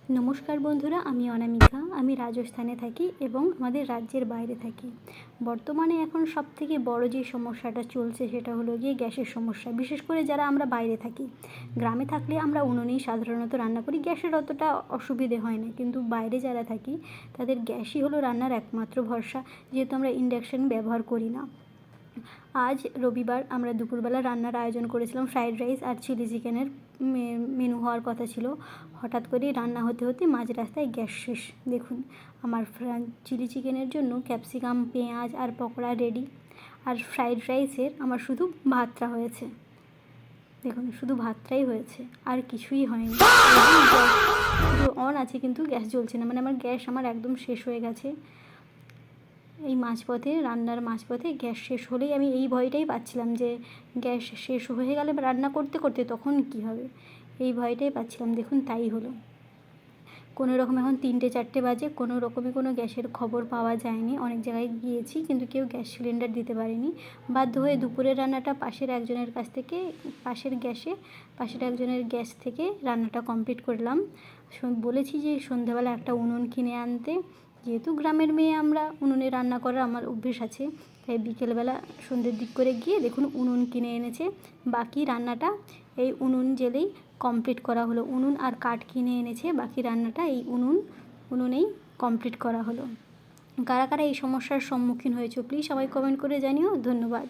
নমস্কার বন্ধুরা, আমি অনামিকা। আমি রাজস্থানে থাকি এবং আমাদের রাজ্যের বাইরে থাকি। বর্তমানে এখন সবথেকে বড় যে সমস্যাটা চলছে সেটা হলো গিয়ে গ্যাসের সমস্যা। বিশেষ করে যারা আমরা বাইরে থাকি, গ্রামে থাকলে আমরা উনুনেই সাধারণত রান্না করি, গ্যাসের অতটা অসুবিধে হয় না। কিন্তু বাইরে যারা থাকি তাদের গ্যাসই হলো রান্নার একমাত্র ভরসা, যেহেতু আমরা ইন্ডাকশন ব্যবহার করি না। আজ রবিবার আমরা দুপুরবেলা রান্নার আয়োজন করেছিলাম, ফ্রাইড রাইস আর চিলি চিকেনের মেনু হওয়ার কথা ছিল। হঠাৎ করেই রান্না হতে হতে মাঝ রাস্তায় গ্যাস শেষ। দেখুন, আমার চিলি চিকেনের জন্য ক্যাপসিকাম, পেঁয়াজ আর পকোড়া রেডি, আর ফ্রাইড রাইসের আমার শুধু ভাতটা হয়েছে। দেখুন, শুধু ভাতটাই হয়েছে, আর কিছুই হয়নি। শুধু অন আছে কিন্তু গ্যাস জ্বলছে না, মানে আমার গ্যাস একদম শেষ হয়ে গেছে। এই মাঝপথে, রান্নার মাঝপথে গ্যাস শেষ হলেই আমি এই ভয়টাই পাচ্ছিলাম যে গ্যাস শেষ হয়ে গেলে রান্না করতে করতে তখন কী হবে, এই ভয়টাই পাচ্ছিলাম। দেখুন, তাই হলো। কোনো রকম এখন 3-4 বাজে, কোনো রকমই কোনো গ্যাসের খবর পাওয়া যায়নি। অনেক জায়গায় গিয়েছি কিন্তু কেউ গ্যাস সিলিন্ডার দিতে পারেনি। বাধ্য হয়ে দুপুরের রান্নাটা পাশের একজনের গ্যাস থেকে রান্নাটা কমপ্লিট করলাম। বলেছি যে সন্ধ্যাবেলা একটা উনুন কিনে আনতে, যেহেতু গ্রামের মেয়ে আমরা, উনুনে রান্না করার আমার অভ্যেস আছে। তাই বিকেলবেলা সন্ধ্যের দিক করে গিয়ে দেখুন উনুন কিনে এনেছে। বাকি রান্নাটা এই উনুন জেলেই কমপ্লিট করা হলো। উনুন আর কাঠ কিনে এনেছে, বাকি রান্নাটা এই উনুনেই কমপ্লিট করা হলো। কারা কারা এই সমস্যার সম্মুখীন হয়েছো প্লিজ সবাই কমেন্ট করে জানিও। ধন্যবাদ।